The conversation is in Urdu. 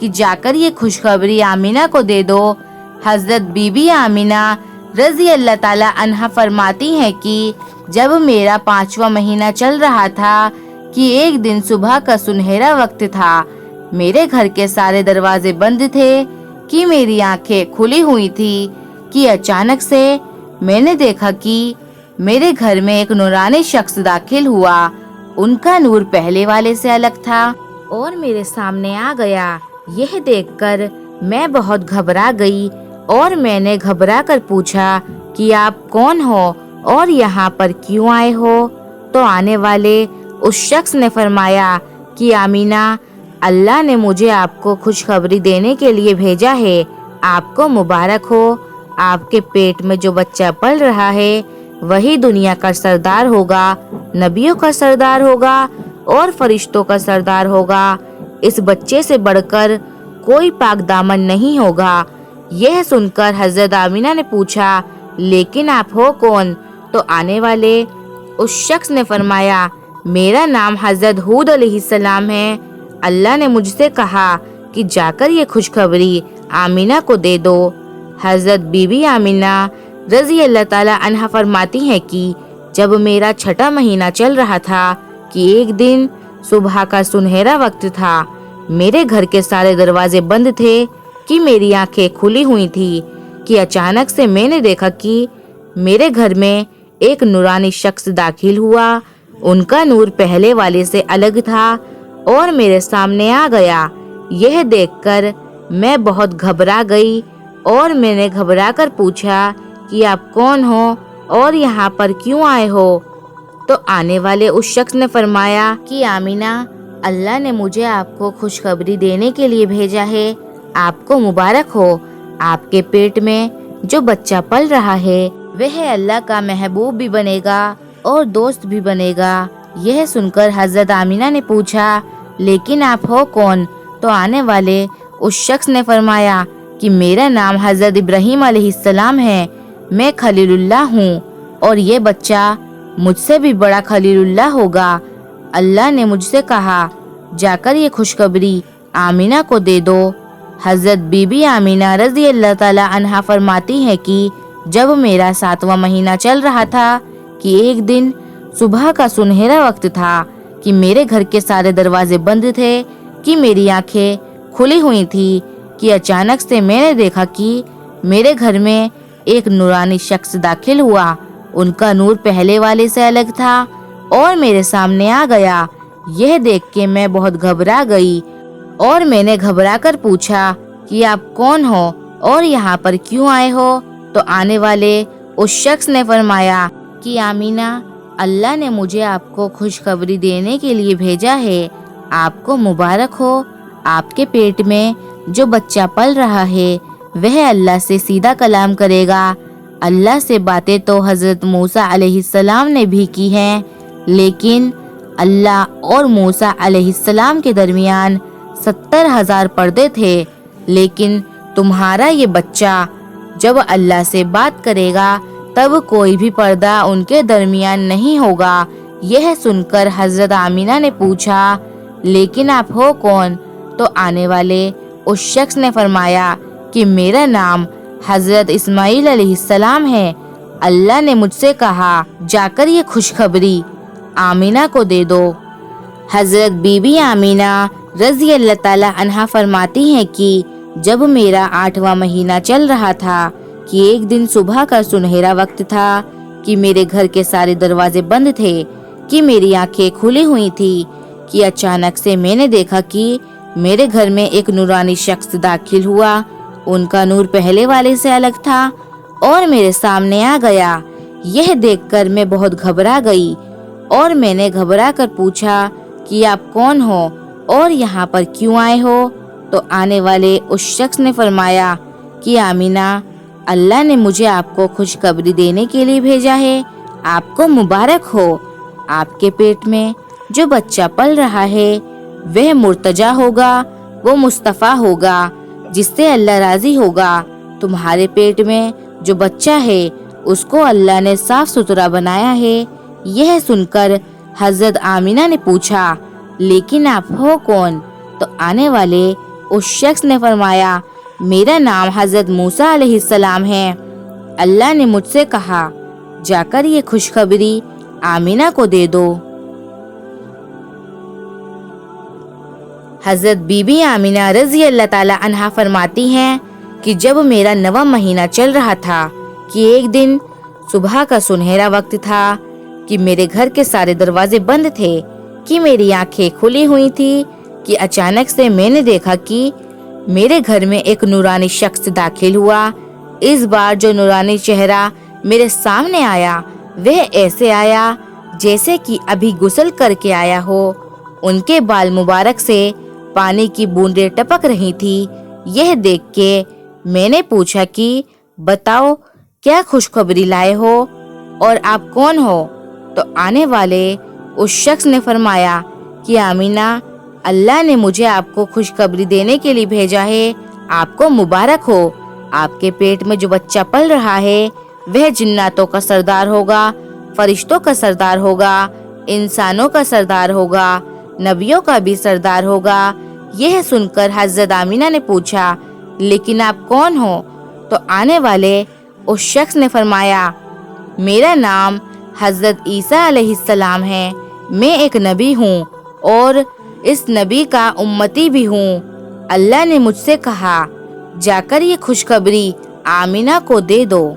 کہ جا کر یہ خوشخبری آمینہ کو دے دو۔ حضرت بی بی آمینہ رضی اللہ تعالیٰ عنہا فرماتی ہیں کہ جب میرا 5واں مہینہ چل رہا تھا کہ ایک دن صبح کا سنہرا وقت تھا، میرے گھر کے سارے دروازے بند تھے کہ میری آنکھیں کھلی ہوئی تھی کہ اچانک سے میں نے دیکھا کہ میرے گھر میں ایک نورانی شخص داخل ہوا۔ ان کا نور پہلے والے سے الگ تھا اور میرے سامنے آ گیا۔ یہ دیکھ کر میں بہت گھبرا گئی اور میں نے گھبرا کر پوچھا کہ آپ کون ہو اور یہاں پر کیوں آئے ہو؟ تو آنے والے اس شخص نے فرمایا کہ آمینہ، اللہ نے مجھے آپ کو خوشخبری دینے کے لیے بھیجا ہے، آپ کو مبارک ہو، آپ کے پیٹ میں جو بچہ پل رہا ہے وہی دنیا کا سردار ہوگا، نبیوں کا سردار ہوگا اور فرشتوں کا سردار ہوگا۔ اس بچے سے بڑھ کر کوئی پاک دامن نہیں ہوگا۔ یہ سن کر حضرت آمینہ نے پوچھا، لیکن آپ ہو کون؟ تو آنے والے اس شخص نے فرمایا، میرا نام حضرت ہود علیہ السلام ہے، اللہ نے مجھ سے کہا کہ جا کر یہ خوشخبری آمینہ کو دے دو۔ حضرت بی بی آمینہ رضی اللہ تعالیٰ عنہا فرماتی ہیں کہ جب میرا 6واں مہینہ چل رہا تھا کہ ایک دن صبح کا سنہرا وقت تھا، میرے گھر کے سارے دروازے بند تھے کہ میری آنکھیں کھلی ہوئی تھی کہ اچانک سے میں نے دیکھا کہ میرے گھر میں ایک نورانی شخص داخل ہوا۔ ان کا نور پہلے والے سے الگ تھا اور میرے سامنے آ گیا۔ یہ دیکھ کر میں بہت گھبرا گئی اور میں نے گھبرا کر پوچھا کہ آپ کون ہو اور یہاں پر کیوں آئے ہو؟ تو آنے والے اس شخص نے فرمایا کہ آمینہ، اللہ نے مجھے آپ کو خوشخبری دینے کے لیے بھیجا ہے، آپ کو مبارک ہو، آپ کے پیٹ میں جو بچہ پل رہا ہے وہ اللہ کا محبوب بھی بنے گا اور دوست بھی بنے گا۔ یہ سن کر حضرت آمینہ نے پوچھا، لیکن آپ ہو کون؟ تو آنے والے اس شخص نے فرمایا کہ میرا نام حضرت ابراہیم علیہ السلام ہے، میں خلیل اللہ ہوں اور یہ بچہ مجھ سے بھی بڑا خلیل اللہ ہوگا۔ اللہ نے مجھ سے کہا جا کر یہ خوشخبری آمینہ کو دے دو۔ حضرت بی بی آمینہ رضی اللہ تعالیٰ عنہا فرماتی ہے کہ جب میرا 7واں مہینہ چل رہا تھا کہ ایک دن صبح کا سنہرا وقت تھا کہ میرے گھر کے سارے دروازے بند تھے کہ میری آنکھیں کھلی ہوئی تھی کہ اچانک سے میں نے دیکھا کہ میرے گھر میں ایک نورانی شخص داخل ہوا۔ ان کا نور پہلے والے سے الگ تھا اور میرے سامنے آ گیا۔ یہ دیکھ کے میں بہت گھبرا گئی اور میں نے گھبرا کر پوچھا کہ آپ کون ہو اور یہاں پر کیوں آئے ہو؟ تو آنے والے اس شخص نے فرمایا کہ آمینہ، اللہ نے مجھے آپ کو خوشخبری دینے کے لیے بھیجا ہے، آپ کو مبارک ہو، آپ کے پیٹ میں جو بچہ پل رہا ہے وہ اللہ سے سیدھا کلام کرے گا۔ اللہ سے باتیں تو حضرت موسیٰ علیہ السلام نے بھی کی ہیں، لیکن اللہ اور موسیٰ علیہ السلام کے درمیان 70,000 پردے تھے، لیکن تمہارا یہ بچہ جب اللہ سے بات کرے گا تب کوئی بھی پردہ ان کے درمیان نہیں ہوگا۔ یہ سن کر حضرت آمینہ نے پوچھا، لیکن آپ ہو کون؟ تو آنے والے اس شخص نے فرمایا کہ میرا نام حضرت اسماعیل علیہ السلام ہے، اللہ نے مجھ سے کہا جا کر یہ خوشخبری آمینہ کو دے دو۔ حضرت بی بی آمینہ رضی اللہ تعالیٰ عنہا فرماتی ہیں کہ جب میرا 8واں مہینہ چل رہا تھا کہ ایک دن صبح کا سنہرا وقت تھا کہ میرے گھر کے سارے دروازے بند تھے کہ میری آنکھیں کھلی ہوئی تھی کہ اچانک سے میں نے دیکھا کہ میرے گھر میں ایک نورانی شخص داخل ہوا۔ ان کا نور پہلے والے سے الگ تھا اور میرے سامنے آ گیا۔ یہ دیکھ کر میں بہت گھبرا گئی اور میں نے گھبرا کر پوچھا کہ آپ کون ہو اور یہاں پر کیوں آئے ہو؟ تو آنے والے اس شخص نے فرمایا کہ آمینہ، اللہ نے مجھے آپ کو خوشخبری دینے کے لیے بھیجا ہے، آپ کو مبارک ہو، آپ کے پیٹ میں جو بچہ پل رہا ہے وہ مرتجا ہوگا، وہ مصطفیٰ ہوگا جس سے اللہ راضی ہوگا۔ تمہارے پیٹ میں جو بچہ ہے اس کو اللہ نے صاف ستھرا بنایا ہے۔ یہ سن کر حضرت آمینہ نے پوچھا، لیکن آپ ہو کون؟ تو آنے والے اس شخص نے فرمایا میرا نام حضرت موسیٰ علیہ السلام ہے۔ اللہ نے مجھ سے کہا جا کر یہ خوشخبری آمینہ کو دے دو۔ حضرت بی بی آمینہ رضی اللہ تعالی عنہا فرماتی ہیں کہ جب میرا 9واں مہینہ چل رہا تھا کہ ایک دن صبح کا سنہرا وقت تھا کہ میرے گھر کے سارے دروازے بند تھے کہ میری آنکھیں کھلی ہوئی تھی کہ اچانک سے میں نے دیکھا کہ میرے گھر میں ایک نورانی شخص داخل ہوا۔ اس بار جو نورانی چہرہ میرے سامنے آیا وہ ایسے آیا جیسے کہ ابھی غسل کر کے آیا ہو۔ ان کے بال مبارک سے پانی کی بوندیں ٹپک رہی تھی۔ یہ دیکھ کے میں نے پوچھا کہ بتاؤ کیا خوشخبری لائے ہو اور آپ کون ہو؟ تو آنے والے اس شخص نے فرمایا کہ آمینہ اللہ نے مجھے آپ کو خوشخبری دینے کے لیے بھیجا ہے، آپ کو مبارک ہو۔ آپ کے پیٹ میں جو بچہ پل رہا ہے وہ جناتوں کا سردار ہوگا، فرشتوں کا سردار ہوگا، انسانوں کا سردار ہوگا، نبیوں کا بھی سردار ہوگا۔ یہ سن کر حضرت آمینہ نے پوچھا لیکن آپ کون ہو؟ تو آنے والے اس شخص نے فرمایا میرا نام حضرت عیسیٰ علیہ السلام ہے، میں ایک نبی ہوں اور اس نبی کا امتی بھی ہوں۔ اللہ نے مجھ سے کہا جا کر یہ خوشخبری آمینہ کو دے دو۔